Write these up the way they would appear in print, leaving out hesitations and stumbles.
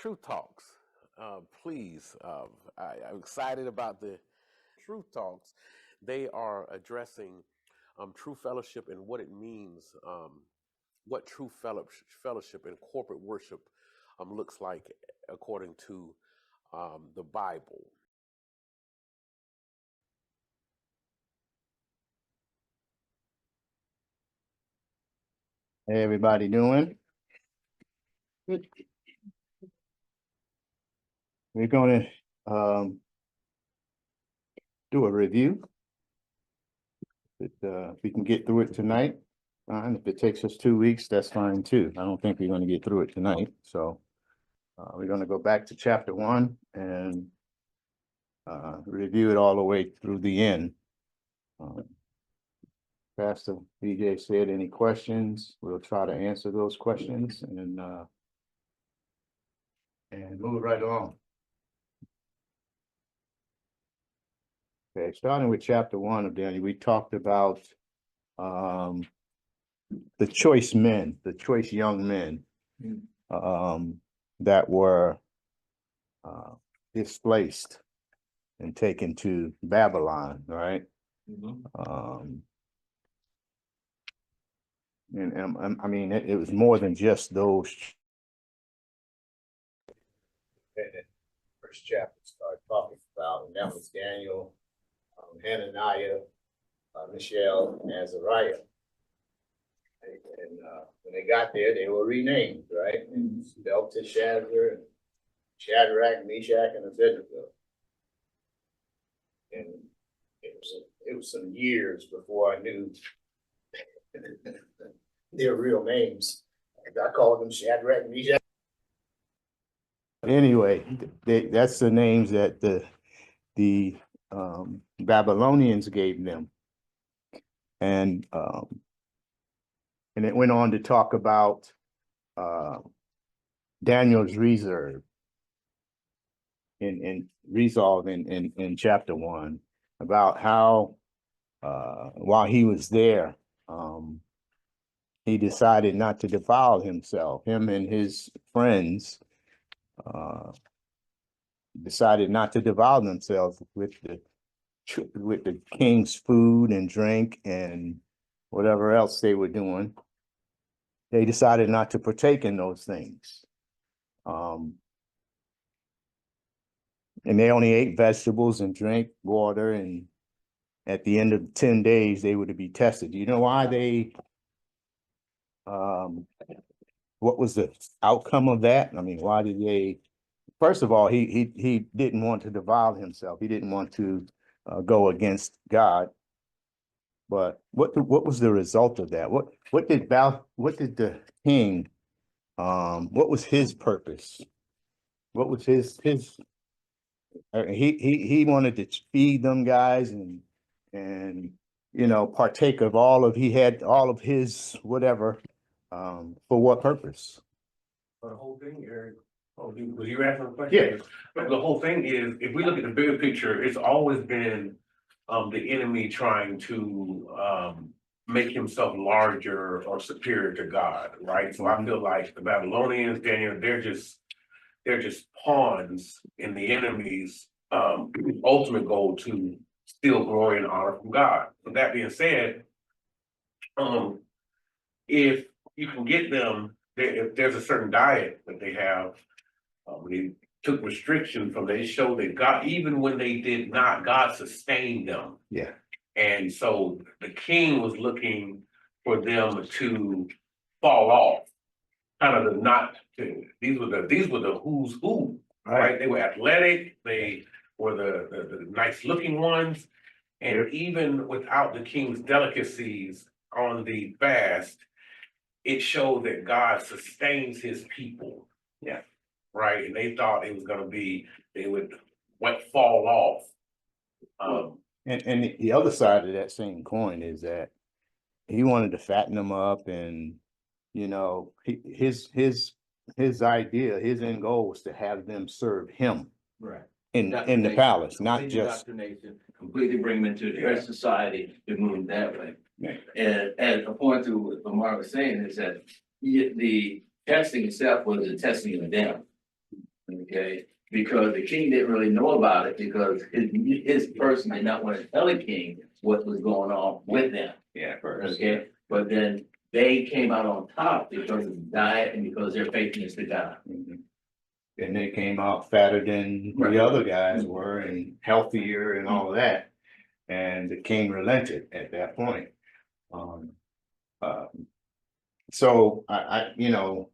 Truth Talks. Please, I'm excited about the Truth Talks. They are addressing true fellowship and what it means, what true fellowship and corporate worship looks like according to the Bible. Hey, everybody doing? Good. We're going to do a review. If we can get through it tonight, fine. If it takes us 2 weeks, that's fine too. I don't think we're going to get through it tonight. So we're going to go back to chapter 1 and review it all the way through the end. Pastor BJ said, any questions? We'll try to answer those questions and move right along. Okay, starting with chapter 1 of Daniel, we talked about the choice men, the choice young men that were displaced and taken to Babylon, right? And I mean, it was more than just those. First chapter started talking about, and that was Daniel, Hananiah, Mishael, and Azariah. And when they got there, they were renamed, right? And Belteshazzar, and Shadrach, Meshach, and Abednego. And it was some years before I knew their real names. I called them Shadrach, Meshach. Anyway, that's the names that the Babylonians gave them. And it went on to talk about Daniel's resolve in chapter 1 about how while he was there, he decided not to defile himself. Him and his friends decided not to defile themselves with the king's food and drink and whatever else they were doing. They decided not to partake in those things. And they only ate vegetables and drank water, and at the end of 10 days, they were to be tested. Do you know why they, what was the outcome of that? I mean, why did they, first of all, he didn't want to defile himself. He didn't want to go against God. But what was the result of that? What did the king, what was his purpose? What was his he wanted to feed them guys and partake of he had all of his whatever, for what purpose? For the whole thing, Eric. Oh, was you asking a question? Yeah. But the whole thing is, if we look at the bigger picture, it's always been the enemy trying to make himself larger or superior to God, right? So I feel like the Babylonians, Daniel, they're just pawns in the enemy's ultimate goal to steal glory and honor from God. With that being said, if you can get them, if there's a certain diet that they have, they took restriction from, they showed that God, even when they did not, God sustained them. Yeah. And so the king was looking for them to fall off, kind of these were the who's who, right? They were athletic, they were the nice looking ones. And even without the king's delicacies on the fast, it showed that God sustains his people. Yeah. Right. And they thought it was going to be, they would fall off. And the other side of that same coin is that he wanted to fatten them up, and his idea, his end goal was to have them serve him. Right. In the palace, not just completely bring them into their society to move that way. Right. And a point to what Lamar was saying is that the testing itself was a testing of them. Okay, because the king didn't really know about it because his person did not want to tell the king what was going on with them. Yeah, first. Okay, but then they came out on top because of the diet and because their faithfulness to God. Mhm. And they came out fatter than Right. the other guys were and healthier and all of that. And the king relented at that point. Um, uh, so you know,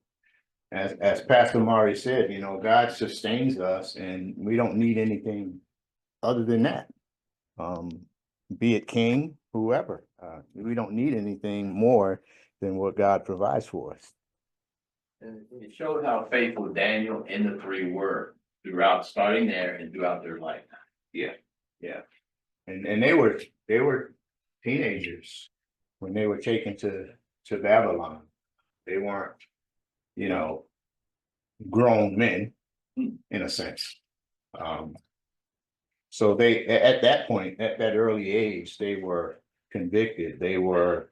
as Pastor Mari said, you know, God sustains us and we don't need anything other than that. Be it king, whoever, we don't need anything more than what God provides for us. And it showed how faithful Daniel and the three were throughout, starting there and throughout their life. And they were teenagers when they were taken to Babylon. They weren't, you know, grown men in a sense. So at that point, at that early age, they were convicted. They were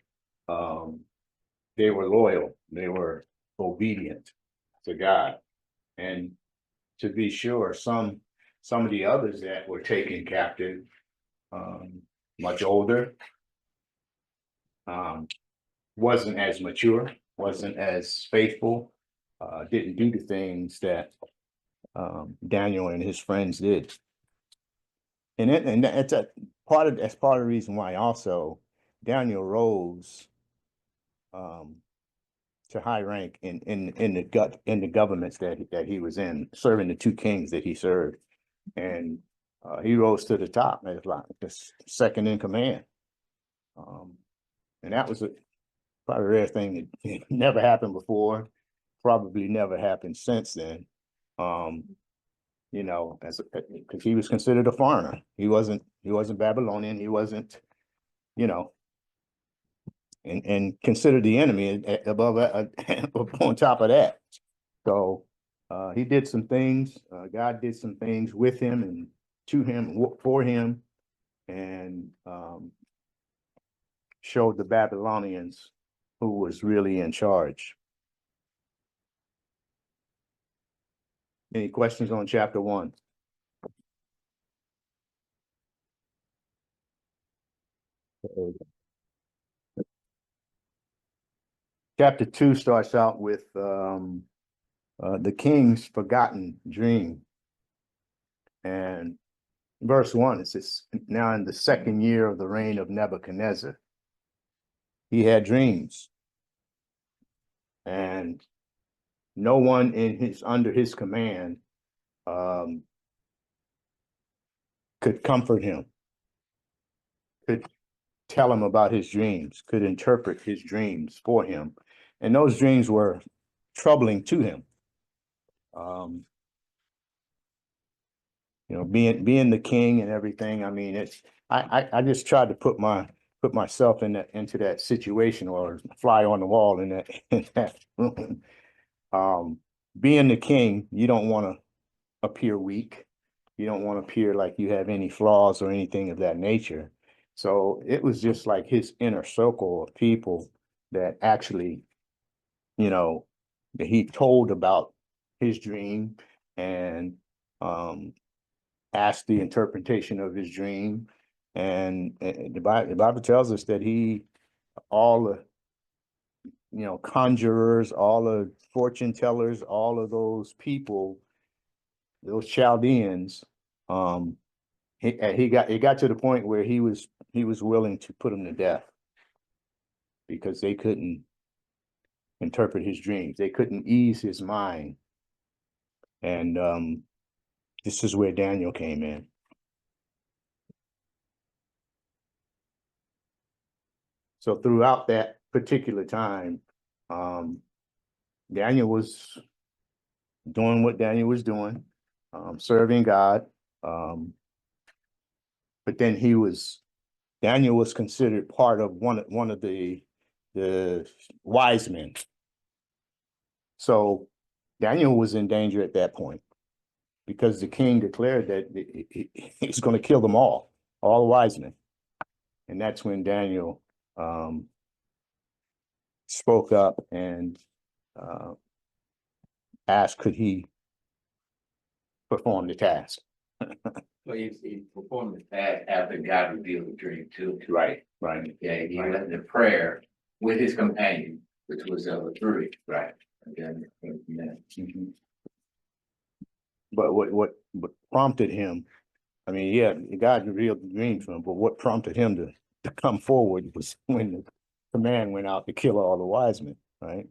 loyal. They were obedient to God. And to be sure, some of the others that were taken captive, much older, wasn't as mature, wasn't as faithful, didn't do the things that Daniel and his friends did. And that's part of the reason why also Daniel rose to high rank in the governments that he was in, serving the two kings that he served. And he rose to the top as like the second in command. And that was probably a rare thing that never happened before, probably never happened since then. You know, because he was considered a foreigner. He wasn't Babylonian. He wasn't, you know, and considered the enemy above on top of that. So he did some things. God did some things with him and to him, for him, and showed the Babylonians who was really in charge. Any questions on chapter 1? Chapter 2 starts out with the king's forgotten dream. And verse 1, it says, now in the second year of the reign of Nebuchadnezzar, he had dreams. And no one under his command could comfort him, could tell him about his dreams, could interpret his dreams for him. And those dreams were troubling to him. You know, being the king and everything. I mean, I just tried to put myself into that situation, or fly on the wall in that room. Being the king, you don't want to appear weak. You don't want to appear like you have any flaws or anything of that nature. So it was just like his inner circle of people that actually, you know, that he told about his dream and asked the interpretation of his dream. And the Bible tells us that all the, you know, conjurers, all the fortune tellers, all of those people, those Chaldeans, it got to the point where he was willing to put them to death because they couldn't interpret his dreams. They couldn't ease his mind. And this is where Daniel came in. So throughout that particular time, Daniel was doing what Daniel was doing, serving God. But then Daniel was considered part of one of the wise men. So Daniel was in danger at that point because the king declared that he's going to kill them all the wise men. And that's when Daniel spoke up and asked, could he perform the task. Well, he performed the task after God revealed the dream to him. Right. Okay, he Right. went into prayer with his companion, which was the three. Right. Okay, yeah. Mhm. But what prompted him, I mean, yeah, God revealed the dream to him, but what prompted him to come forward was when the command went out to kill all the wise men, right?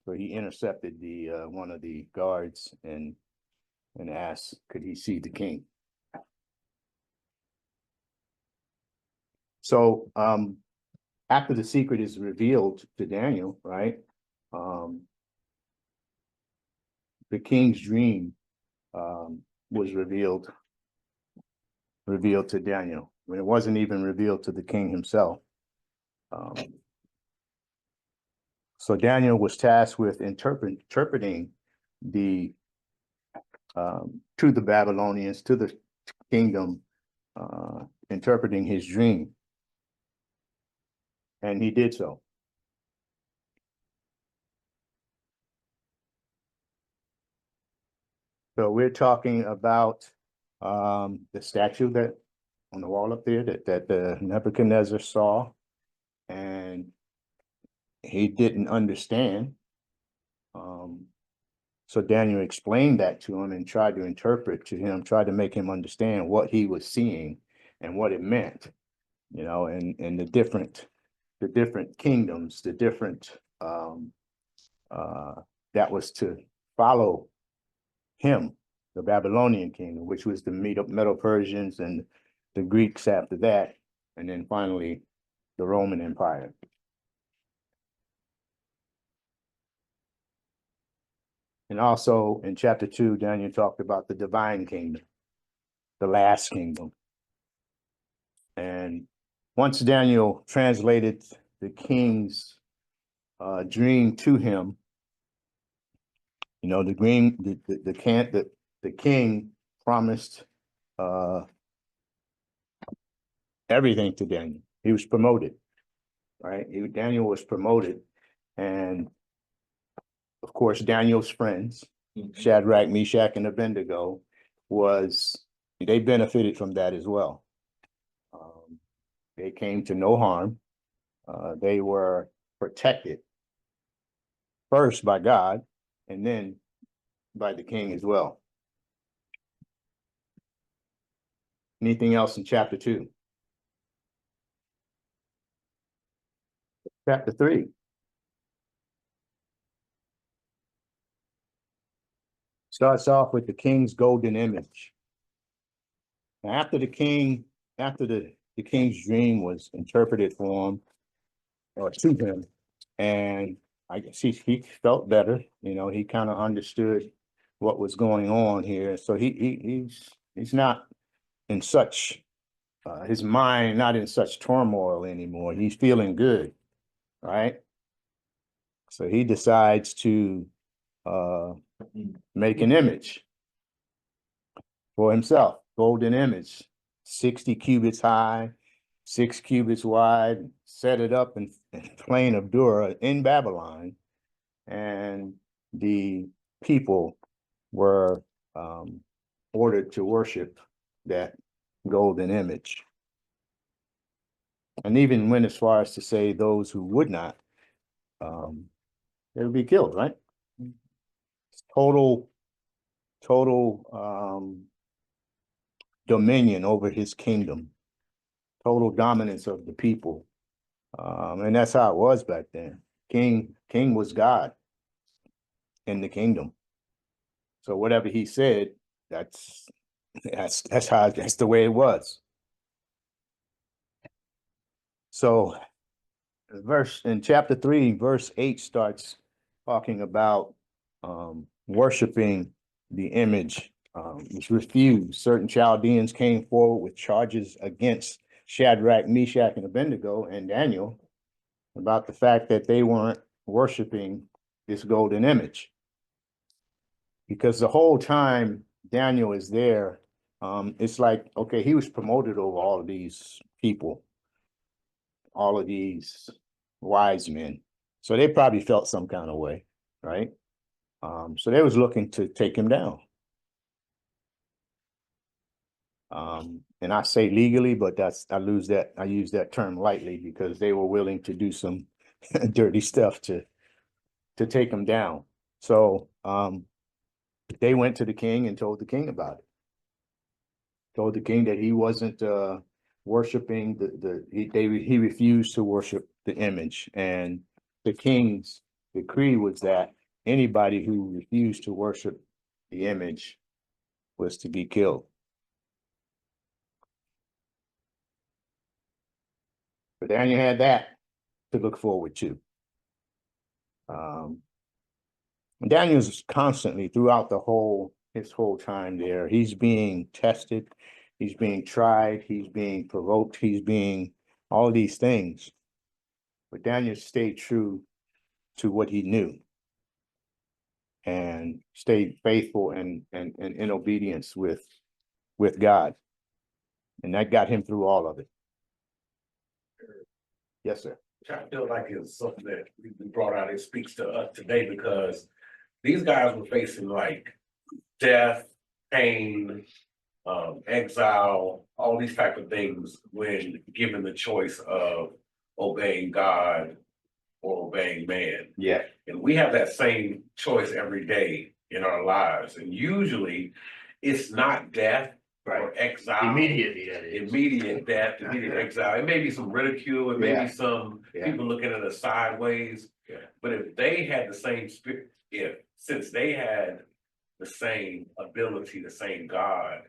So he intercepted the one of the guards and asked, could he see the king? So after the secret is revealed to Daniel, right? The king's dream was revealed to Daniel when it wasn't even revealed to the king himself. So Daniel was tasked with interpreting the to the Babylonians, to the kingdom, interpreting his dream. And he did so. So we're talking about the statue that on the wall up there that Nebuchadnezzar saw, and he didn't understand. So Daniel explained that to him and tried to interpret to him, tried to make him understand what he was seeing and what it meant, you know, and the different kingdoms, the different that was to follow him, the Babylonian kingdom, which was the Medo-Persians and the Greeks after that, and then finally the Roman Empire. And also in chapter 2, Daniel talked about the divine kingdom, the last kingdom. And once Daniel translated the king's dream to him, you know, the king promised everything to Daniel. He was promoted, right? Daniel was promoted, and of course, Daniel's friends, Shadrach, Meshach, and Abednego, they benefited from that as well. They came to no harm. They were protected first by God, and then by the king as well. Anything else in chapter 2? Chapter 3. Starts off with the king's golden image. Now, after the king's dream was interpreted for him, or to him, and I guess he felt better, you know, he kind of understood what was going on here. So he's not in such his mind not in such turmoil anymore. He's feeling good, right? So he decides to make an image for himself, golden image, 60 cubits high, 6 cubits wide, set it up in plain of Dura in Babylon, and the people were ordered to worship that golden image. And even went as far as to say those who would not, they would be killed, right? Total dominion over his kingdom, total dominance of the people. And that's how it was back then. King was God in the kingdom. So whatever he said, that's the way it was. So in chapter 3, verse 8 starts talking about worshiping the image, was refused. Certain Chaldeans came forward with charges against Shadrach, Meshach, and Abednego and Daniel about the fact that they weren't worshiping this golden image. Because the whole time Daniel is there, it's like, okay, he was promoted over all of these people, all of these wise men. So they probably felt some kind of way, right? So they was looking to take him down. And I say legally, but I use that term lightly because they were willing to do some dirty stuff to take him down. So, they went to the king and told the king about it. Told the king that he wasn't, worshiping he refused to worship the image. And the king's decree was that anybody who refused to worship the image was to be killed. But Daniel had that to look forward to. Daniel's constantly throughout his whole time there, he's being tested, he's being tried, he's being provoked, he's being all these things. But Daniel stayed true to what he knew and stayed faithful and in obedience with God. And that got him through all of it. Yes, sir. Which I feel like is something that we brought out, it speaks to us today, because these guys were facing like death, pain, exile, all these type of things when given the choice of obeying God or obeying man. Yeah. And we have that same choice every day in our lives. And usually it's not death or exile. Immediately, that is. Immediate death, immediate exile. It may be some ridicule, it may Yeah. be some Yeah. people looking at us sideways. Yeah. But if they had the same spirit, since they had the same ability, the same God,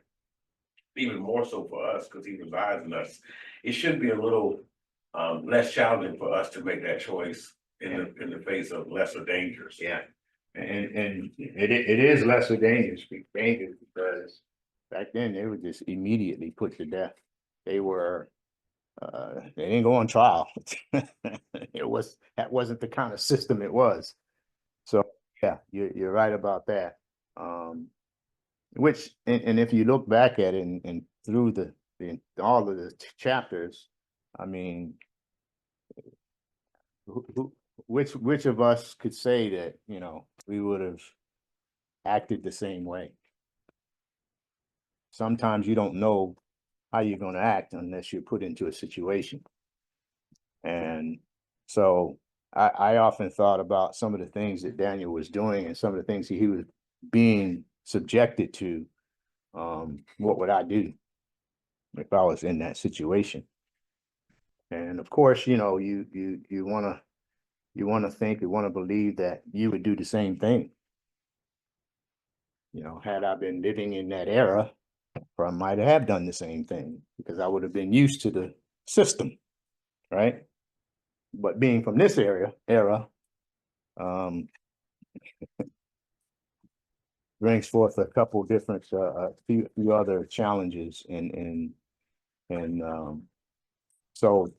even more so for us, because he resides in us, it should be a little less challenging for us to make that choice in the face of lesser dangers. Yeah. And it is lesser dangerous because back then they were just immediately put to death. They didn't go on trial. That wasn't the kind of system it was. So yeah, you're right about that. Which and if you look back at it and through all of the chapters, I mean, which of us could say that, we would have acted the same way? Sometimes you don't know how you're going to act unless you're put into a situation. And so I often thought about some of the things that Daniel was doing and some of the things he was being subjected to. What would I do if I was in that situation? And of course, you want to think, you want to believe that you would do the same thing. Had I been living in that era, I might have done the same thing because I would have been used to the system, right? But being from this era, brings forth a couple different, few other challenges, and so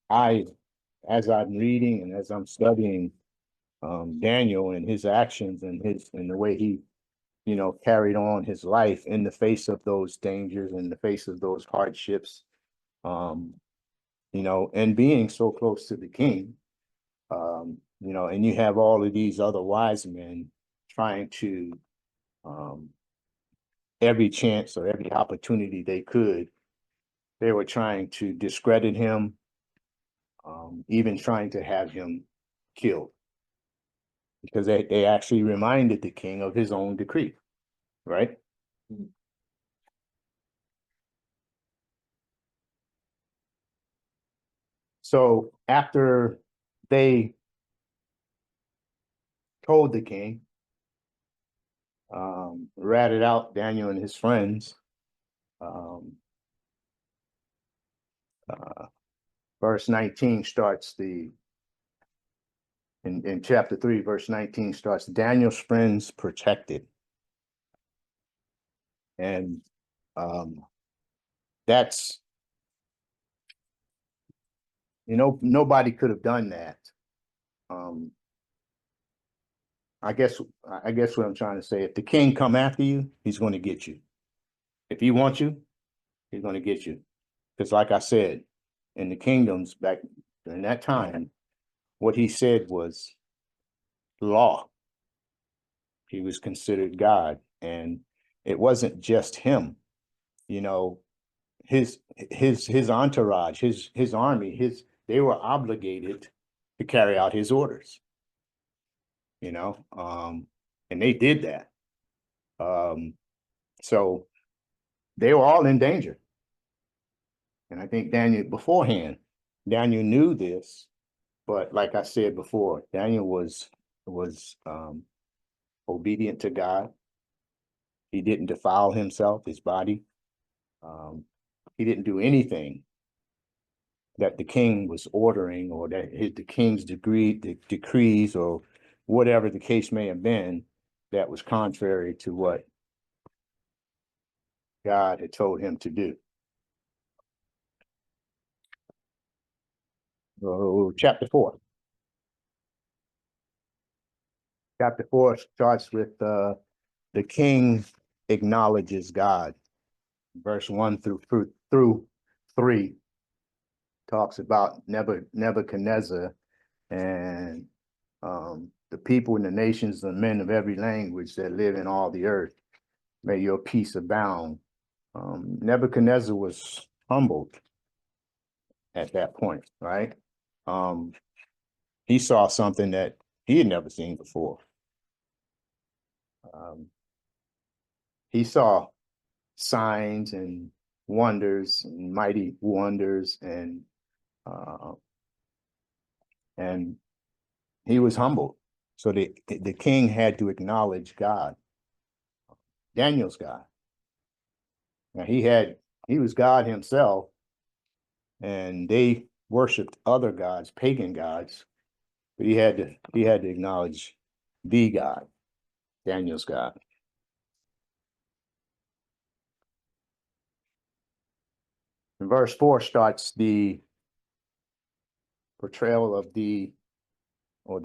as I'm reading and as I'm studying Daniel and his actions and the way he, carried on his life in the face of those dangers, in the face of those hardships, and being so close to the king, and you have all of these other wise men trying to, every chance or every opportunity they were trying to discredit him, even trying to have him killed, because they actually reminded the king of his own decree, right? So after they told the king, ratted out Daniel and his friends, verse 19 starts in chapter 3, verse 19 starts, Daniel's friends protected. And that's, nobody could have done that. I guess what I'm trying to say, if the king come after you, he's going to get you. If he wants you, he's going to get you. Because like I said, in the kingdoms back during that time, what he said was law. He was considered God. And it wasn't just him, you know, his entourage, his army, they were obligated to carry out his orders, you know, and they did that. So they were all in danger. And I think Daniel knew this, but like I said before, Daniel was obedient to God. He didn't defile himself, his body. He didn't do anything that the king was ordering, or that the king's decrees, or whatever the case may have been, that was contrary to what God had told him to do. So, chapter 4. Chapter 4 starts with the king acknowledges God. Verse 1 through 3 talks about Nebuchadnezzar and the people and the nations and men of every language that live in all the earth. May your peace abound. Nebuchadnezzar was humbled at that point, right? He saw something that he had never seen before. He saw signs and wonders and mighty wonders, and he was humbled. So the king had to acknowledge God, Daniel's God. Now he was God himself, and they worshiped other gods, pagan gods, but he had to acknowledge the God, Daniel's God. And verse 4 starts the portrayal of the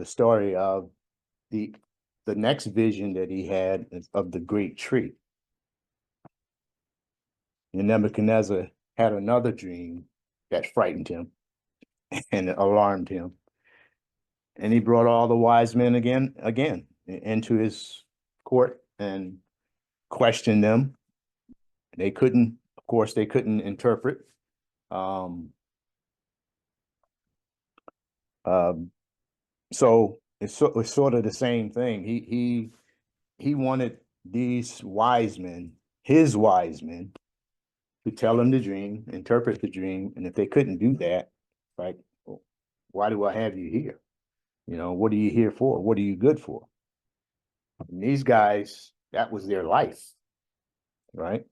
story of the next vision that he had of the great tree. And Nebuchadnezzar had another dream that frightened him and alarmed him. And he brought all the wise men again into his court and questioned them. Of course, they couldn't interpret. So it's sort of the same thing. He wanted these wise men, his wise men, to tell him the dream, interpret the dream, and if they couldn't do that, like, well, why do I have you here? You know, what are you here for? What are you good for? And these guys, that was their life, right?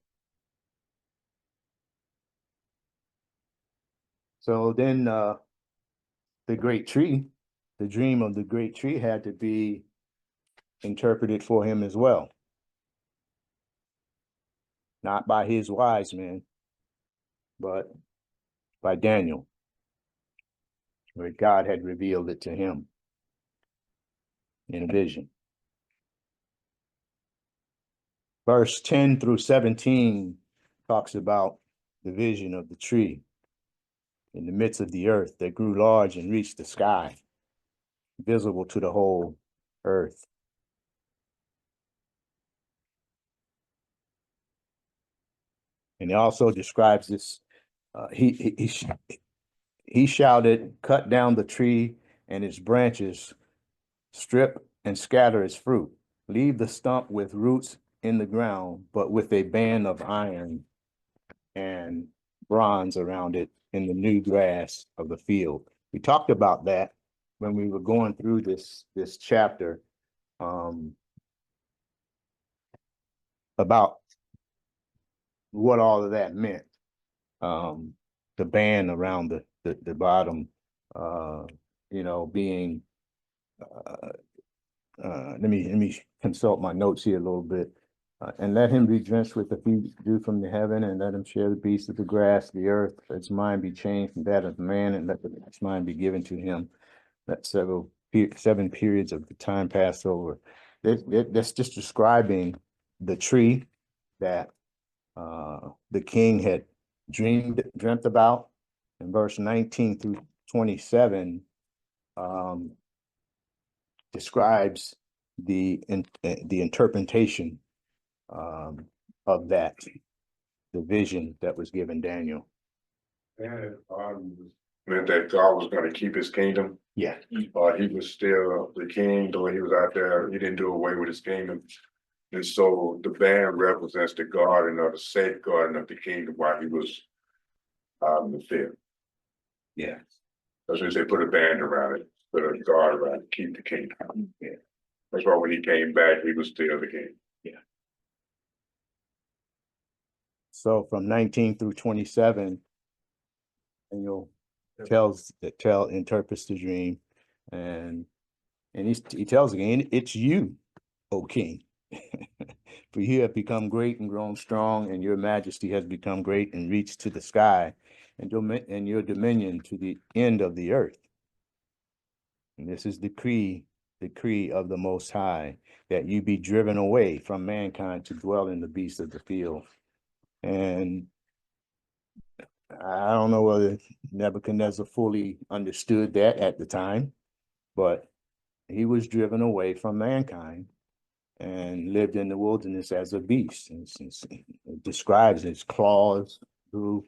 So then the great tree, the dream of the great tree had to be interpreted for him as well. Not by his wise men, but by Daniel, where God had revealed it to him in a vision. Verse 10 through 17 talks about the vision of the tree in the midst of the earth that grew large and reached the sky, visible to the whole earth. And it also describes this, he shouted, cut down the tree and its branches, strip and scatter its fruit, leave the stump with roots in the ground, but with a band of iron and bronze around it in the new grass of the field. We talked about that when we were going through this chapter, about what all of that meant. The band around the bottom, you know, being let me consult my notes here a little bit. And let him be drenched with the dew from the heaven, and let him share the beasts of the grass, the earth. Let his mind be changed from that of man, and let his mind be given to him. Let 7 periods of the time pass over. That's just describing the tree that the king had dreamt about. In verse 19 through 27, describes the interpretation of that, the vision that was given Daniel. And meant that God was gonna keep his kingdom. Yeah. He was still the king, though he was out there, he didn't do away with his kingdom. And so the band represents the guarding or the safeguarding of the kingdom while he was out in the field. Yeah. That's why they put a band around it, put a guard around it, keep the kingdom. Yeah. That's why when he came back, he was still the king. So from 19 through 27, Daniel interprets the dream, and he tells again, it's you, O king. For you have become great and grown strong, and your majesty has become great and reached to the sky, and your dominion to the end of the earth. And this is decree of the Most High, that you be driven away from mankind to dwell in the beasts of the field. And I don't know whether Nebuchadnezzar fully understood that at the time, but he was driven away from mankind and lived in the wilderness as a beast. And it describes his claws grew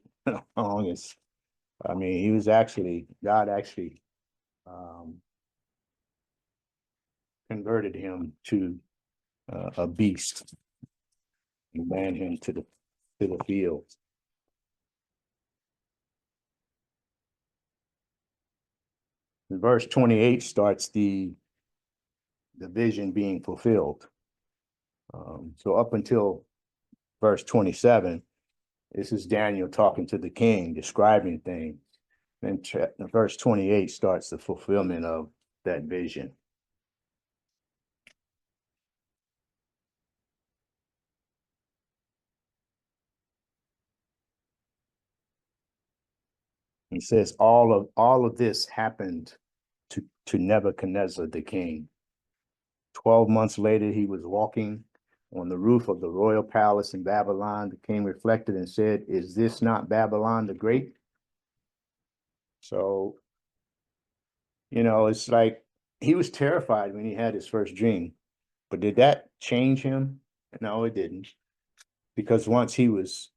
along his, I mean, he was actually, God actually converted him to a beast and ran him to the field. Verse 28 starts the vision being fulfilled. So up until verse 27, this is Daniel talking to the king, describing things. Then verse 28 starts the fulfillment of that vision. He says all of this happened to Nebuchadnezzar the king. 12 months later, he was walking on the roof of the royal palace in Babylon. The king reflected and said, "Is this not Babylon the Great?" So, it's like he was terrified when he had his first dream. But did that change him? No, it didn't. Because once it was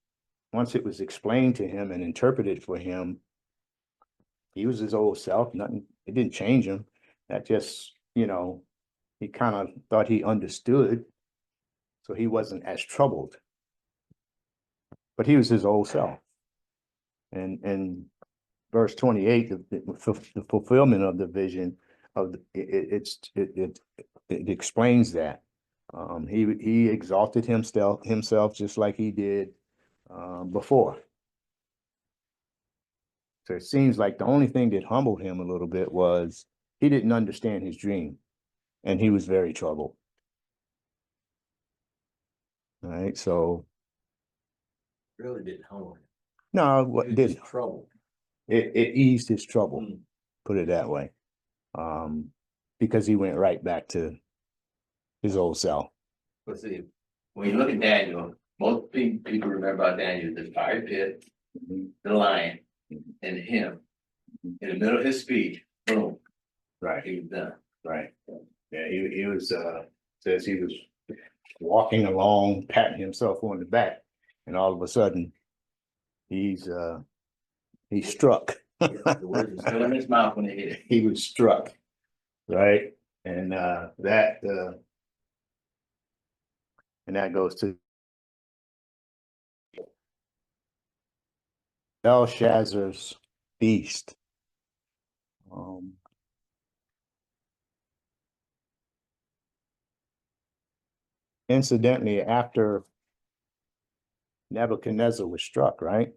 explained to him and interpreted for him, he was his old self. Nothing, it didn't change him. That just, he kind of thought he understood. So he wasn't as troubled. But he was his old self. And verse 28, the fulfillment of the vision of it explains that. He exalted himself just like he did before. So it seems like the only thing that humbled him a little bit was he didn't understand his dream, and he was very troubled. All right, so Really didn't humble him. no, what He was did just troubled. it eased his trouble, Mm. put it that way, because he went right back to his old self. But see, when you look at Daniel, most people remember about Daniel, the fire pit, the lion, and him. In the middle of his speech, boom, Right, he was done. right. Yeah, he was says he was walking along, patting himself on the back, and all of a sudden he's struck. The words were still in his mouth when they hit it. He was struck, right? And that goes to Belshazzar's feast. Incidentally, after Nebuchadnezzar was struck, right?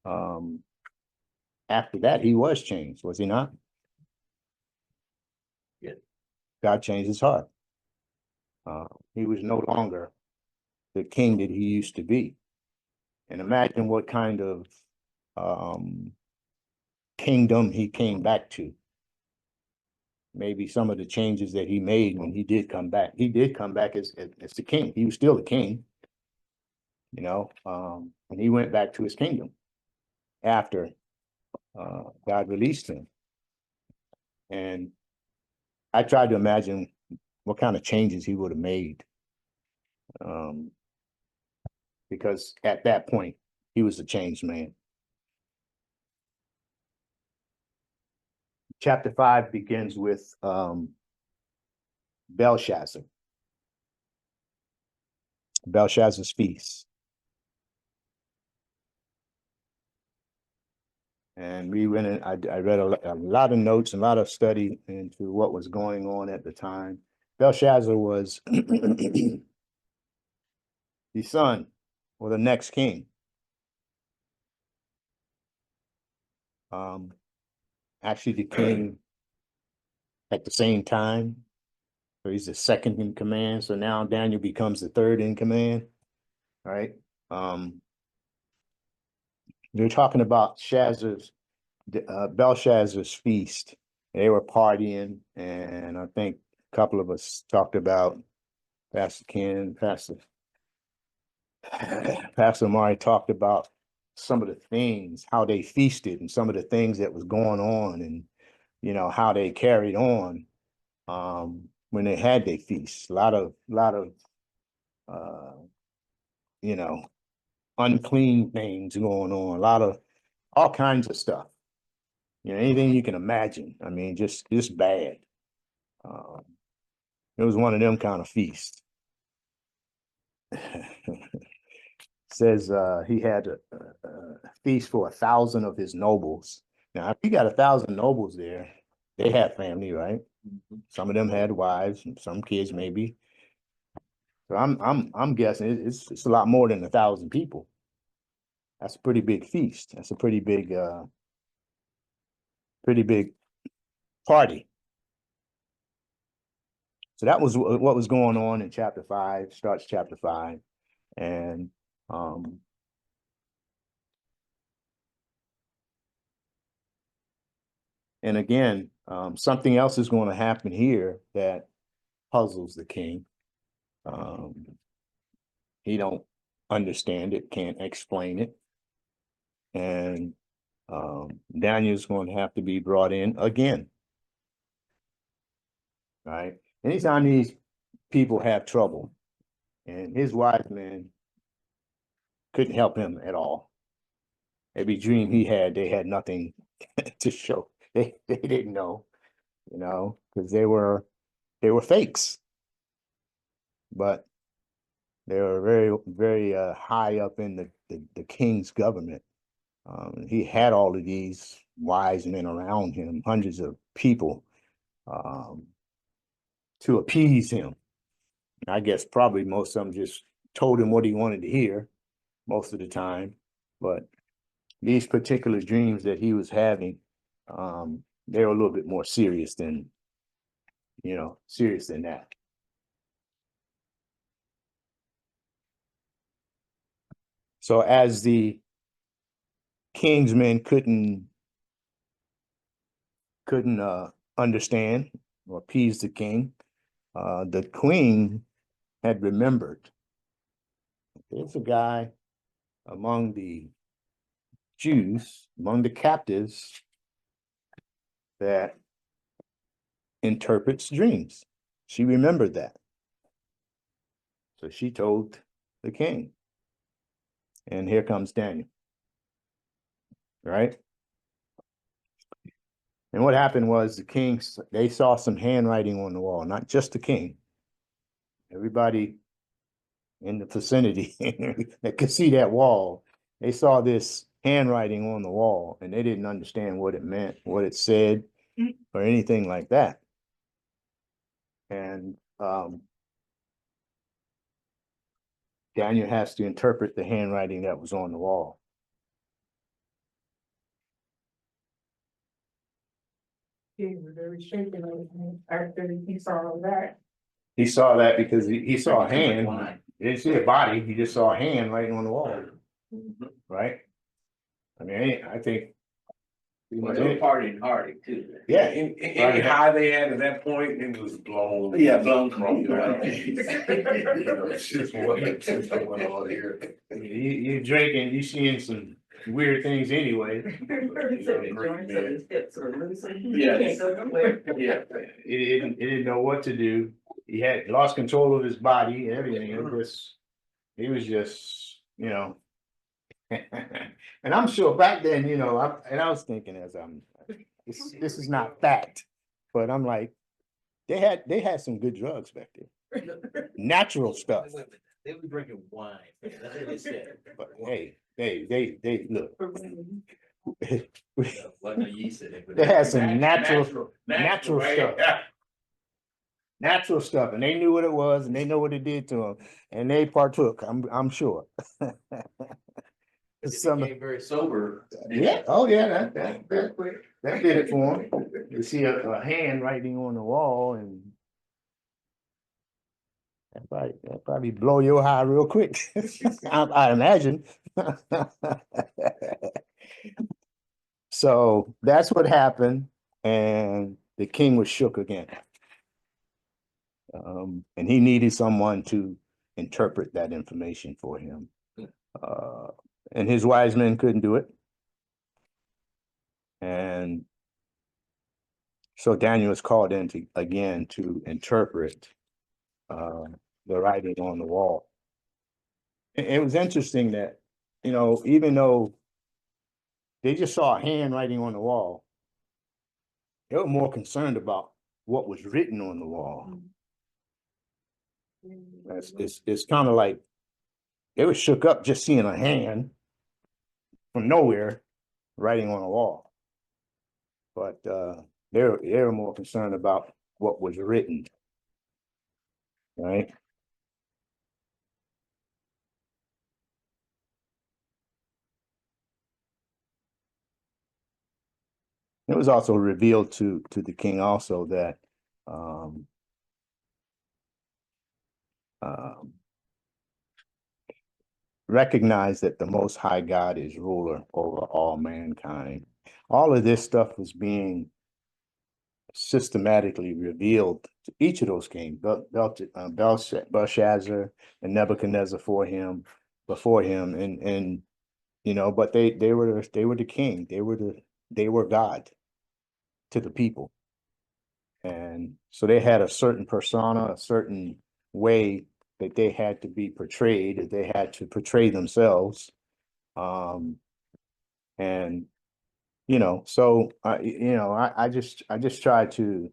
After that, he was changed, was he not? Yeah. God changed his heart. He was no longer the king that he used to be. And imagine what kind of kingdom he came back to. Maybe some of the changes that he made when he did come back. He did come back as the king. He was still the king, and he went back to his kingdom after God released him. And I tried to imagine what kind of changes he would have made. because at that point, he was a changed man. Chapter 5 begins with Belshazzar. Belshazzar's feast. And we went in, I read a lot of notes, a lot of study into what was going on at the time. Belshazzar was the son or the next king. Actually the king at the same time. So he's the second in command. So now Daniel becomes the third in command. Right? They're talking about Belshazzar's feast. They were partying, and I think a couple of us talked about Pastor Ken, Pastor Mari talked about some of the things, how they feasted and some of the things that was going on, and you know how they carried on when they had their feasts. A lot of you know, unclean things going on, a lot of all kinds of stuff. You know, anything you can imagine. I mean, just bad. It was one of them kind of feasts. Says he had a feast for 1,000 of his nobles. Now, if you got 1,000 nobles there, they had family, right? Some of them had wives, and some kids maybe. So I'm guessing it's a lot more than 1,000 people. That's a pretty big feast. That's a pretty big party. So that was what was going on in chapter 5, starts chapter 5. And again, something else is going to happen here that puzzles the king. He don't understand it, can't explain it. And Daniel's going to have to be brought in again. Right? Anytime these people have trouble, and his wise men couldn't help him at all. Every dream he had, they had nothing to show. They didn't know, you know, because they were fakes. But they were very, very high up in the king's government. He had all of these wise men around him, hundreds of people, to appease him. I guess probably most of them just told him what he wanted to hear most of the time. But these particular dreams that he was having, they were a little bit more serious than, serious than that. So as the king's men couldn't understand or appease the king, the queen had remembered. There's a guy among the Jews, among the captives, that interprets dreams. She remembered that. So she told the king. And here comes Daniel. Right? And what happened was the kings, they saw some handwriting on the wall, not just the king. Everybody in the vicinity that could see that wall, they saw this handwriting on the wall, and they didn't understand what it meant, what it said, or anything like that. And Daniel has to interpret the handwriting that was on the wall. He was very shaken after he saw that. He saw that because he saw a hand. He didn't see a body. He just saw a hand writing on the wall. Right? I mean, I think. Well, they were partying hardy too. Yeah. Any high they had at that point, it was blown. Yeah, blown from It's just what going on here. You drinking, you seeing some weird things anyway. Yes. Yeah. He didn't know what to do. He had lost control of his body and everything. He was just you know. And I'm sure back then, I was thinking this is not fact, but I'm like, they had some good drugs back there, natural stuff. They were drinking wine. That's what they said. But hey, they look. What no yeast in it. but They had some Natural, natural right? stuff. Yeah. Natural stuff, and they knew what it was, and they know what it did to them, and they partook. I'm sure. They Some, became very sober. yeah, oh yeah, that did it for them. You see a hand writing on the wall, and that probably blow your high real quick. I imagine. So that's what happened, and the king was shook again. And he needed someone to interpret that information for him. Uh, and his wise men couldn't do it. And so Daniel was called in again to interpret the writing on the wall. It was interesting that, even though they just saw a hand writing on the wall, they were more concerned about what was written on the wall. It's kind of like they were shook up just seeing a hand from nowhere writing on a wall. But they were more concerned about what was written, right? It was also revealed to the king also that recognize that the Most High God is ruler over all mankind. All of this stuff was being systematically revealed to each of those kings, Belshazzar and Nebuchadnezzar before him, and but they were the king, they were God to the people, and so they had a certain persona, a certain way that they had to be portrayed, that they had to portray themselves, and so I just try to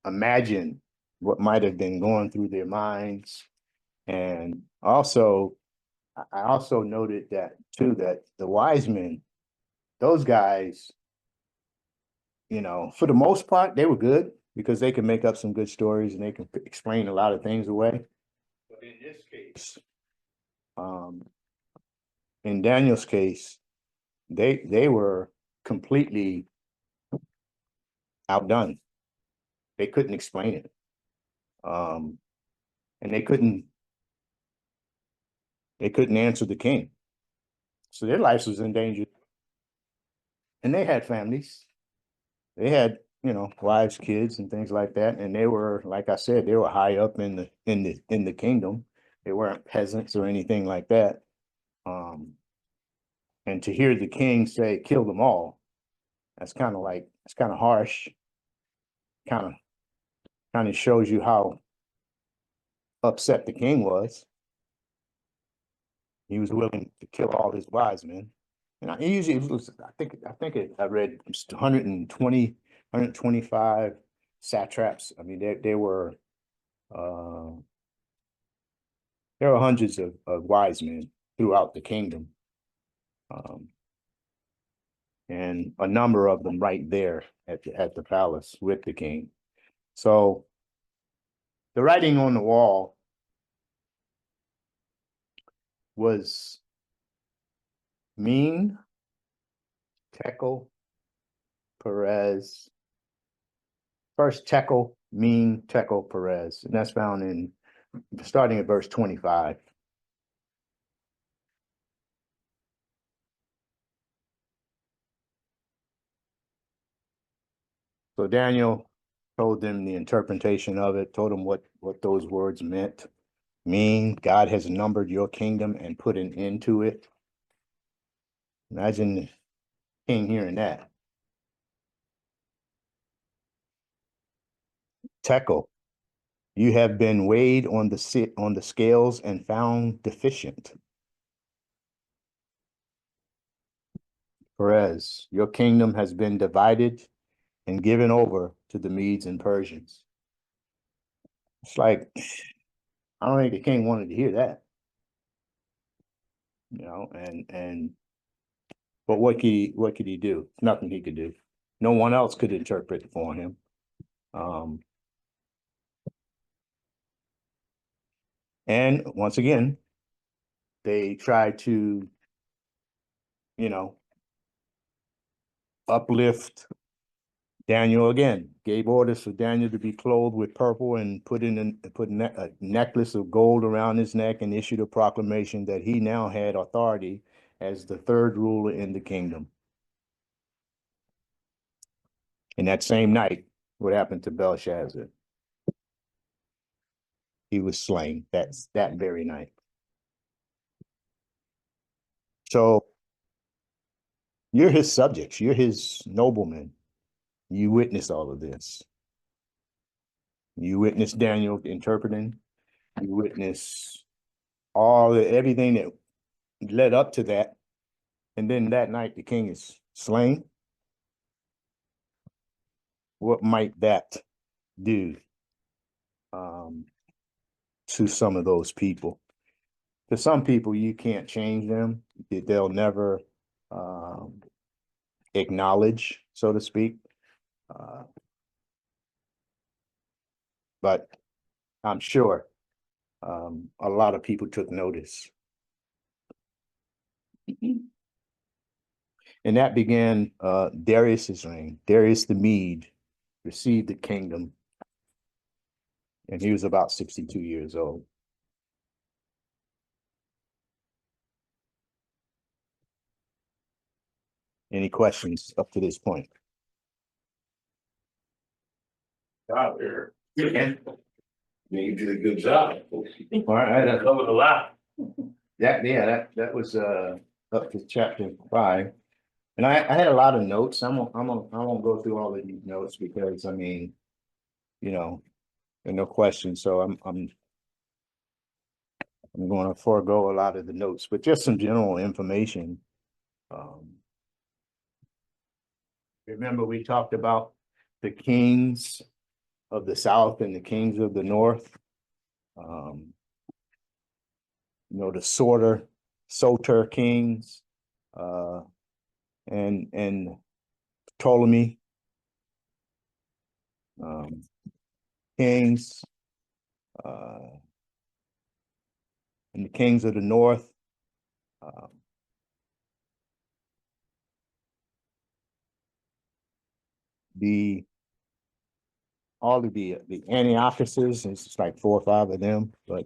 imagine what might have been going through their minds. And also, I also noted that too, that the wise men, those guys, for the most part, they were good because they can make up some good stories and they can explain a lot of things away. But in this case, in Daniel's case, they were completely outdone. They couldn't explain it. And they couldn't answer the king. So their lives was in danger. And they had families. They had, wives, kids, and things like that. And they were, like I said, they were high up in the kingdom. They weren't peasants or anything like that. And to hear the king say, kill them all, it's kind of harsh. Kind of shows you how upset the king was. He was willing to kill all his wise men. And I read 120, 125 satraps. I mean, there were hundreds of wise men throughout the kingdom. And a number of them right there at the palace with the king. So the writing on the wall was Mean, Tekel, Perez. First Tekel, Mean, Tekel, Perez. And that's found in starting at verse 25. So Daniel told them the interpretation of it, told them what those words meant. Mean, God has numbered your kingdom and put an end to it. Imagine the king hearing that. Tekel, You have been weighed on the scales and found deficient. Perez, your kingdom has been divided and given over to the Medes and Persians. It's like, I don't think the king wanted to hear that. You know, but what could he do? Nothing he could do. No one else could interpret for him. And once again, they tried to, you know, uplift Daniel again, gave orders for Daniel to be clothed with purple and put a necklace of gold around his neck, and issued a proclamation that he now had authority as the third ruler in the kingdom. And that same night, what happened to Belshazzar? He was slain that very night. So you're his subjects, you're his noblemen. You witnessed all of this. You witnessed Daniel interpreting. You witnessed everything that led up to that. And then that night the king is slain. What might that do to some of those people? To some people, you can't change them. They'll never acknowledge, so to speak. But I'm sure a lot of people took notice. And that began Darius's reign. Darius the Mede received the kingdom, and he was about 62 years old. Any questions up to this point? Out there. Yeah. You did a good job. All right, That covered a lot. that was up to chapter 5. And I had a lot of notes. I won't go through all of these notes because I mean, you know, there are no questions. So I'm going to forego a lot of the notes, but just some general information. Remember, we talked about the kings of the South and the kings of the North. You know, the Soter kings, and Ptolemy kings, and the kings of the North. All of the Antiochuses, it's just like 4 or 5 of them, but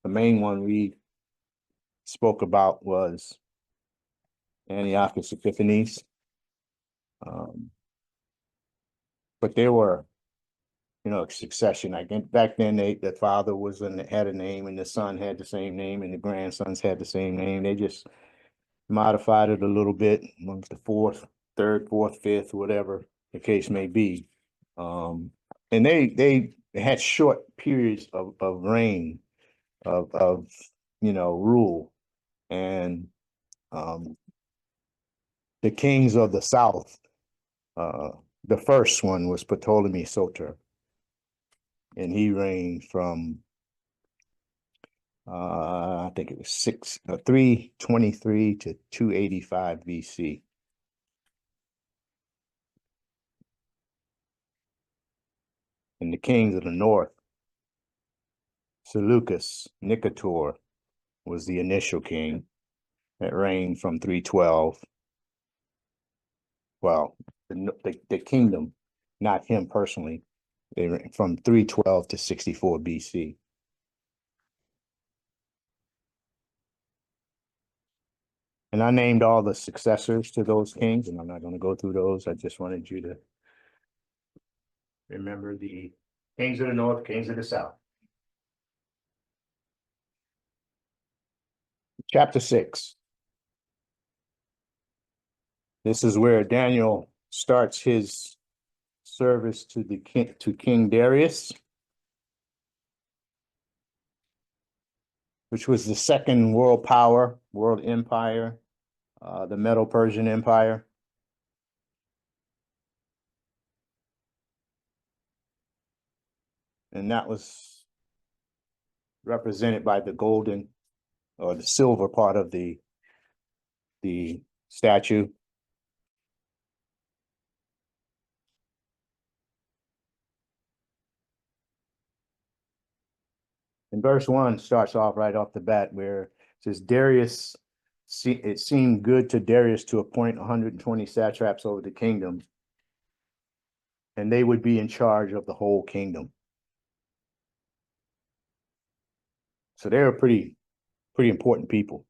the main one we spoke about was Antiochus Epiphanes. But there were, you know, succession. Like back then, the father had a name, and the son had the same name, and the grandsons had the same name. They just modified it a little bit amongst the 4th, 3rd, 4th, 5th, whatever the case may be. And they had short periods of reign, of you know, rule. And the kings of the South, the first one was Ptolemy Soter, and he reigned from I think it was 323 to 285 BC. And the kings of the North, Seleucus Nicator was the initial king that reigned from 312. Well, the kingdom, not him personally, they reigned from 312 to 64 BC. And I named all the successors to those kings, and I'm not going to go through those. I just wanted you to remember the kings of the North, kings of the South. Chapter 6. This is where Daniel starts his service to King Darius. which was the second world power, world empire, the Medo-Persian Empire. And that was represented by the golden or the silver part of the statue. And verse 1 starts off right off the bat where it says Darius, it seemed good to Darius to appoint 120 satraps over the kingdom, and they would be in charge of the whole kingdom. So they were pretty important people.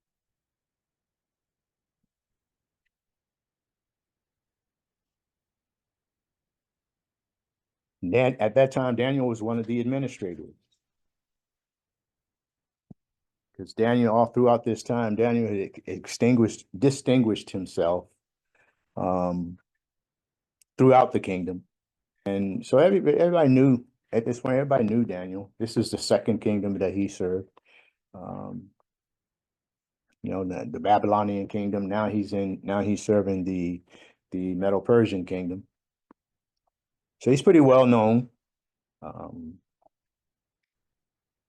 And at that time, Daniel was one of the administrators. Because Daniel, all throughout this time, Daniel had distinguished himself throughout the kingdom. And so everybody knew, at this point, everybody knew Daniel. This is the second kingdom that he served. You know, the Babylonian kingdom. Now he's serving the Medo-Persian kingdom. So he's pretty well known,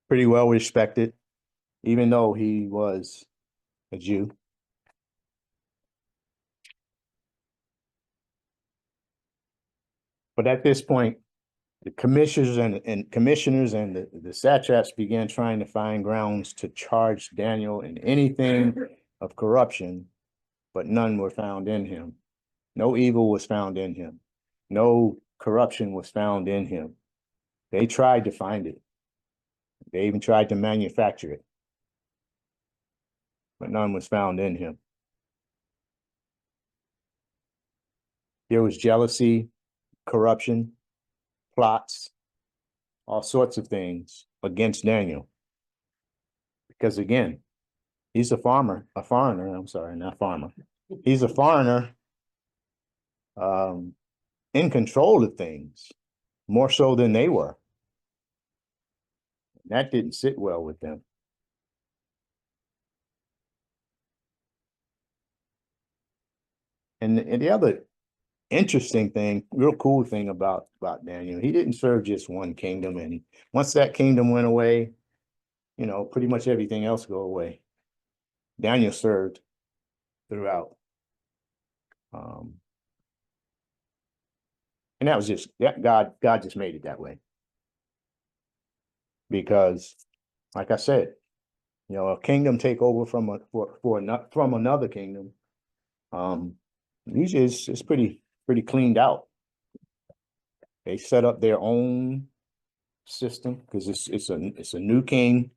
pretty well respected, even though he was a Jew. But at this point, the commissioners and the satraps began trying to find grounds to charge Daniel in anything of corruption, but none were found in him. No evil was found in him. No corruption was found in him. They tried to find it. They even tried to manufacture it, but none was found in him. There was jealousy, corruption, plots, all sorts of things against Daniel. Because again, he's a foreigner, I'm sorry, not farmer. He's a foreigner in control of things, more so than they were. That didn't sit well with them. And the other interesting thing, real cool thing about Daniel, he didn't serve just one kingdom. And once that kingdom went away, you know, pretty much everything else go away. Daniel served throughout. And that was just, God just made it that way. Because, like I said, you know, a kingdom take over from another kingdom. Usually it's pretty cleaned out. They set up their own system because it's a new king.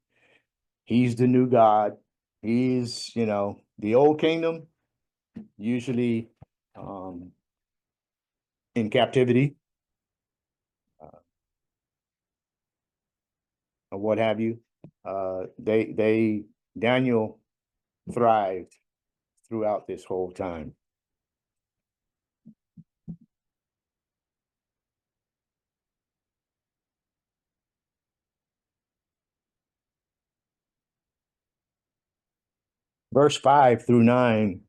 He's the new God. He's, you know, the old kingdom usually in captivity or what have you. Daniel thrived throughout this whole time. Verse 5 through 9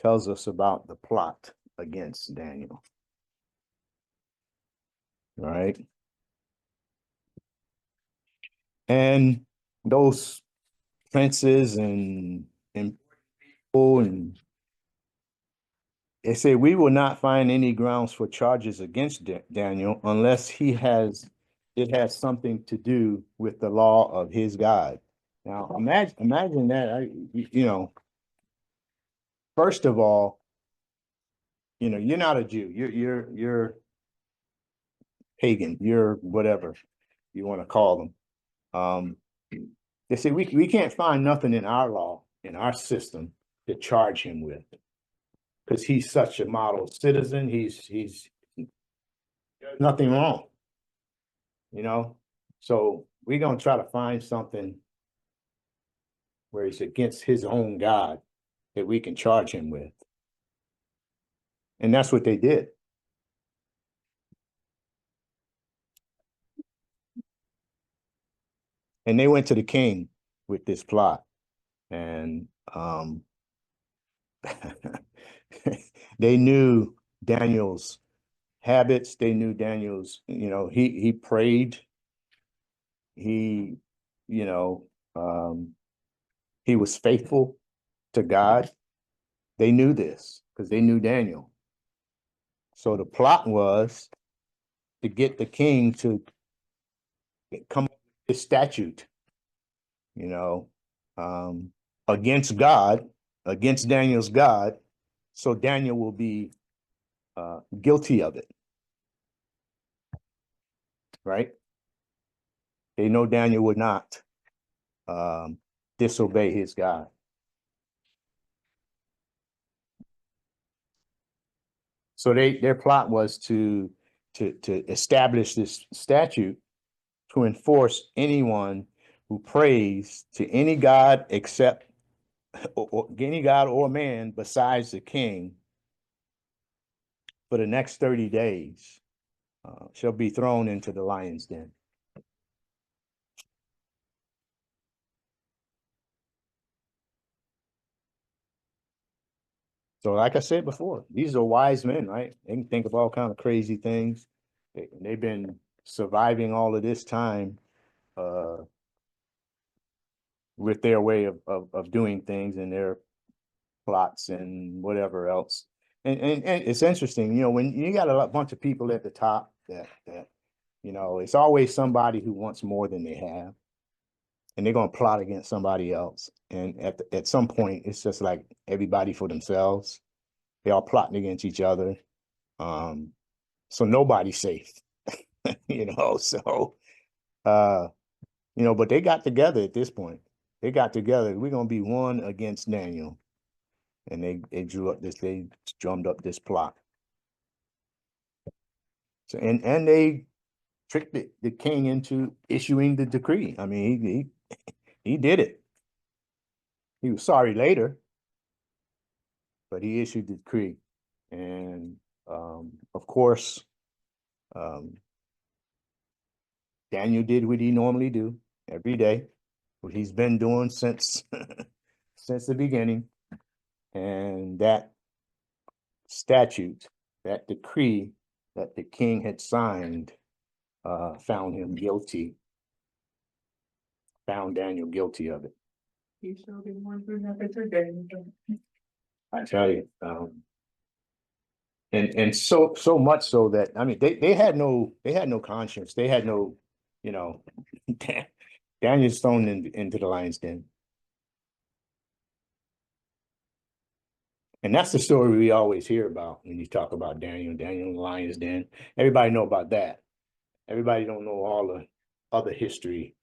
tells us about the plot against Daniel. All right. And those princes and people, and they say, we will not find any grounds for charges against Daniel unless it has something to do with the law of his God. Now, imagine that, you know, first of all, you know, you're not a Jew. You're pagan. You're whatever you want to call them. They say we can't find nothing in our law, in our system, to charge him with, because he's such a model citizen. He's nothing wrong, you know. So we're gonna try to find something where he's against his own God that we can charge him with. And that's what they did. And they went to the king with this plot. And they knew Daniel's habits. They knew Daniel's, he prayed. He, you know, he was faithful to God. They knew this because they knew Daniel. So the plot was to get the king to come up with this statute, against God, against Daniel's God, so Daniel will be guilty of it. Right? They know Daniel would not disobey his God. So their plot was to establish this statute to enforce anyone who prays to any god except or any god or man besides the king for the next 30 days shall be thrown into the lion's den. So like I said before, these are wise men, right? They can think of all kinds of crazy things. They've been surviving all of this time with their way of doing things and their plots and whatever else. And it's interesting, when you got a bunch of people at the top that it's always somebody who wants more than they have, and they're going to plot against somebody else. And at some point, it's just like everybody for themselves. They all plotting against each other. So nobody's safe, so, but they got together at this point. They got together. We're going to be one against Daniel. And they drummed up this plot. So, and they tricked the king into issuing the decree. I mean, he did it. He was sorry later, but he issued the decree. And of course, Daniel did what he normally do every day, what he's been doing since since the beginning. And that statute, that decree that the king had signed, found him guilty, found Daniel guilty of it. He showed him one thing after today. I tell you, and so much so that, I mean, they had no conscience. They had no, Daniel's thrown into the lion's den. And that's the story we always hear about when you talk about Daniel in the lion's den. Everybody know about that. Everybody don't know all the other history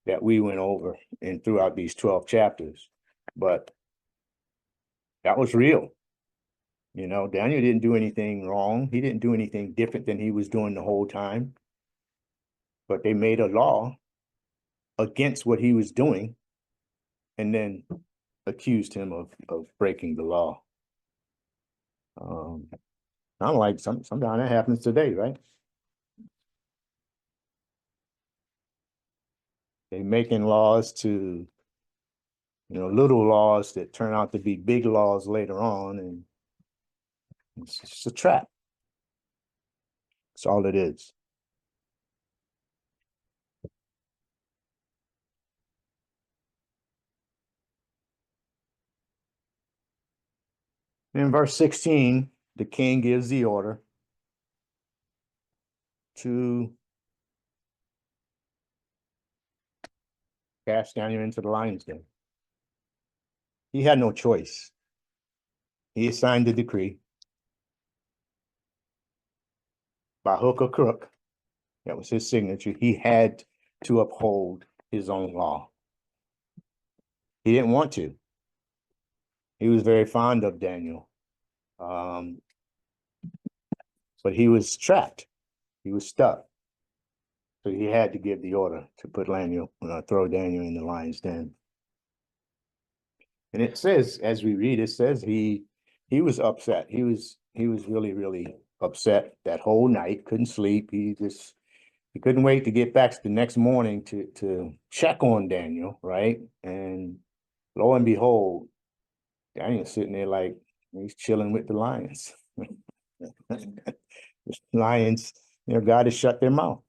that we went over and throughout these 12 chapters. But that was real. Daniel didn't do anything wrong. He didn't do anything different than he was doing the whole time. But they made a law against what he was doing and then accused him of breaking the law. I'm like, sometimes that happens today, right? They making laws to, little laws that turn out to be big laws later on, and it's just a trap. That's all it is. In verse 16, the king gives the order to cast Daniel into the lion's den. He had no choice. He signed the decree by hook or crook. That was his signature. He had to uphold his own law. He didn't want to. He was very fond of Daniel. But he was trapped. He was stuck. So he had to give the order to put throw Daniel in the lion's den. And it says, as we read, it says he was upset. He was really, really upset that whole night, couldn't sleep. He just he couldn't wait to get back the next morning to check on Daniel, right? And lo and behold, Daniel's sitting there like he's chilling with the lions. Lions, God has shut their mouth.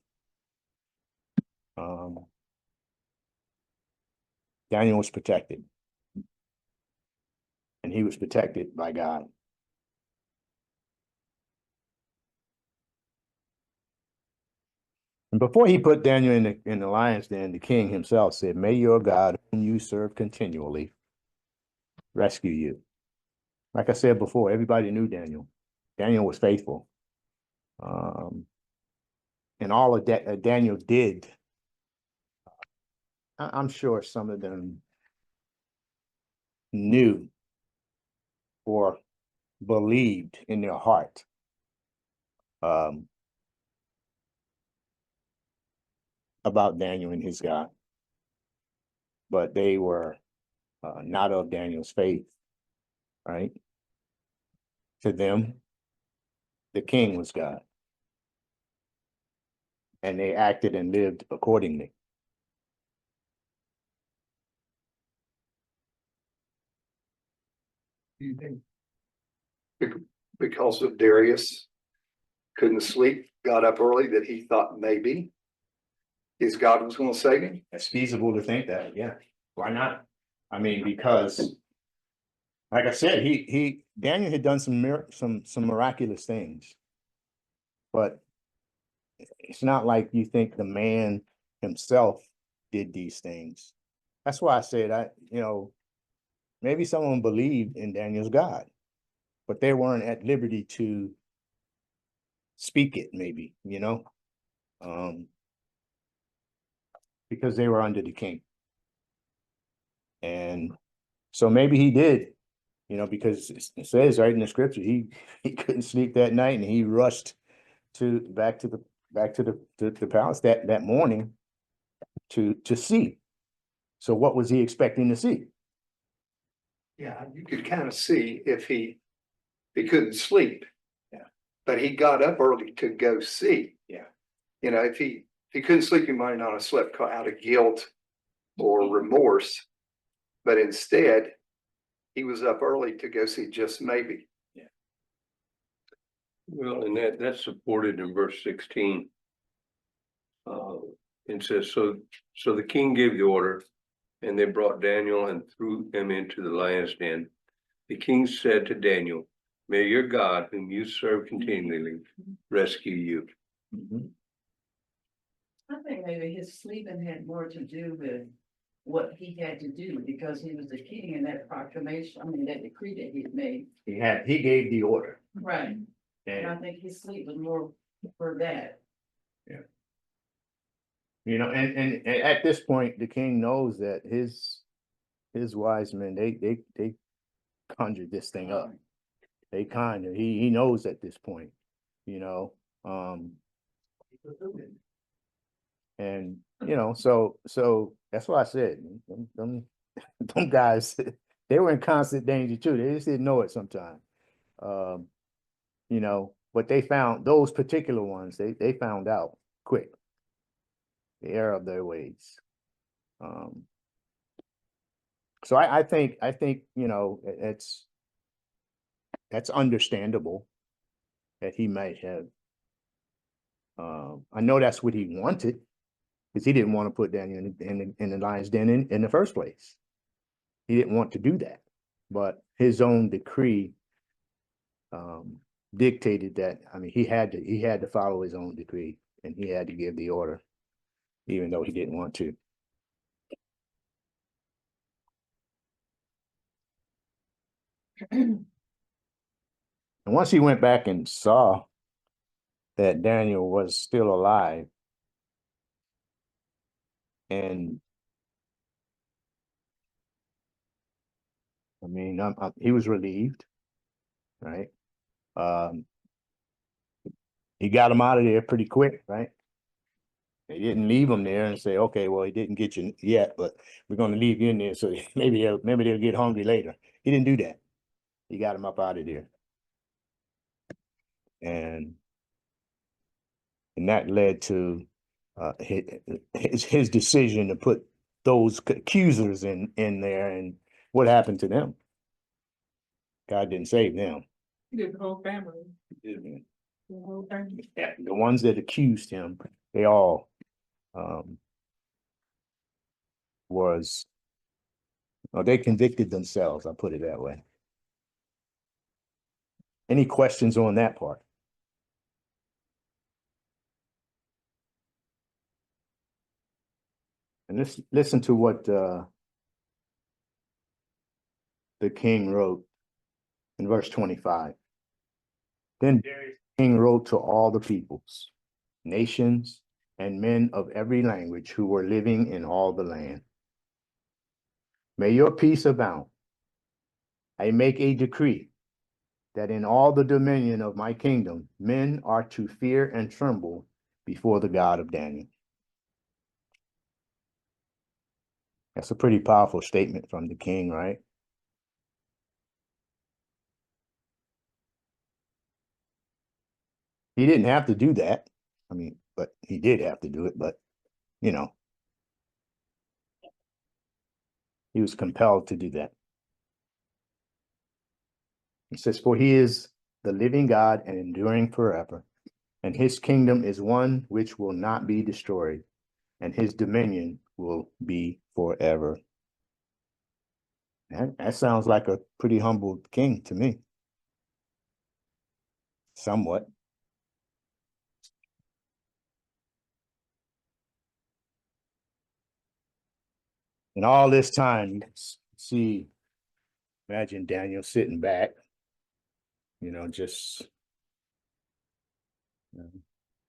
Daniel was protected. And he was protected by God. And before he put Daniel in the lion's den, the king himself said, "May your God, whom you serve continually, rescue you." Like I said before, everybody knew Daniel. Daniel was faithful. And all of that Daniel did, I'm sure some of them knew or believed in their heart about Daniel and his God. But they were not of Daniel's faith, right? To them, the king was God. And they acted and lived accordingly. Do you think because of Darius couldn't sleep, got up early, that he thought maybe his God was going to save him? It's feasible to think that, yeah. Why not? I mean, because like I said, Daniel had done some miraculous things, but it's not like you think the man himself did these things. That's why I said, maybe someone believed in Daniel's God, but they weren't at liberty to speak it, maybe, because they were under the king. And so maybe he did, because it says right in the scripture, he couldn't sleep that night, and he rushed back to the palace that morning to see. So what was he expecting to see? Yeah, you could kind of see if he couldn't sleep. Yeah. But he got up early to go see. Yeah. If he couldn't sleep, he might not have slept out of guilt or remorse. But instead, he was up early to go see just maybe. Well, and that's supported in verse 16. It says, so the king gave the order, and they brought Daniel and threw him into the lion's den. The king said to Daniel, "May your God, whom you serve continually, rescue you." I think maybe his sleeping had more to do with what he had to do, because he was the king, and that proclamation, that decree that he made. He gave the order. Right. And I And, think his sleep was more for that. and at this point, the king knows that his wise men, they conjured this thing up. He knows at this point, and, so that's why I said, them guys, they were in constant danger too. They just didn't know it sometimes. But they found those particular ones, they found out quick the error of their ways. So I think, that's understandable that he might have. I know that's what he wanted, because he didn't want to put Daniel in the lion's den in the first place. He didn't want to do that, but his own decree dictated that. He had to follow his own decree, and he had to give the order, even though he didn't want to. And once he went back and saw that Daniel was still alive, and he was relieved, right? He got him out of there pretty quick, right? They didn't leave him there and say, "Okay, well, he didn't get you yet, but we're going to leave you in there, so maybe they'll get hungry later." He didn't do that. He got him up out of there, and that led to his decision to put those accusers in there, and what happened to them? God didn't save them. He did the whole family, the whole thing. Yeah, the ones that accused him, they all they convicted themselves, I'll put it that way. Any questions on that part? And let's listen to what the king wrote in verse 25. Then Darius the king wrote to all the peoples, nations, and men of every language who were living in all the land. May your peace abound. I make a decree that in all the dominion of my kingdom, men are to fear and tremble before the God of Daniel. That's a pretty powerful statement from the king, right? He didn't have to do that. I mean, but he did have to do it, but you know, he was compelled to do that. It says, for he is the living God and enduring forever, and his kingdom is one which will not be destroyed, and his dominion will be forever. That sounds like a pretty humble king to me. Somewhat. And all this time, you see, imagine Daniel sitting back, you know, just,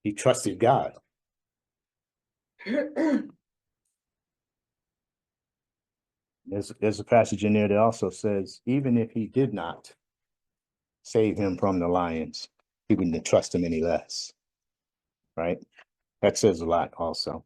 he trusted God. There's a passage in there that also says, even if he did not save him from the lions, he wouldn't trust him any less, right? That says a lot also.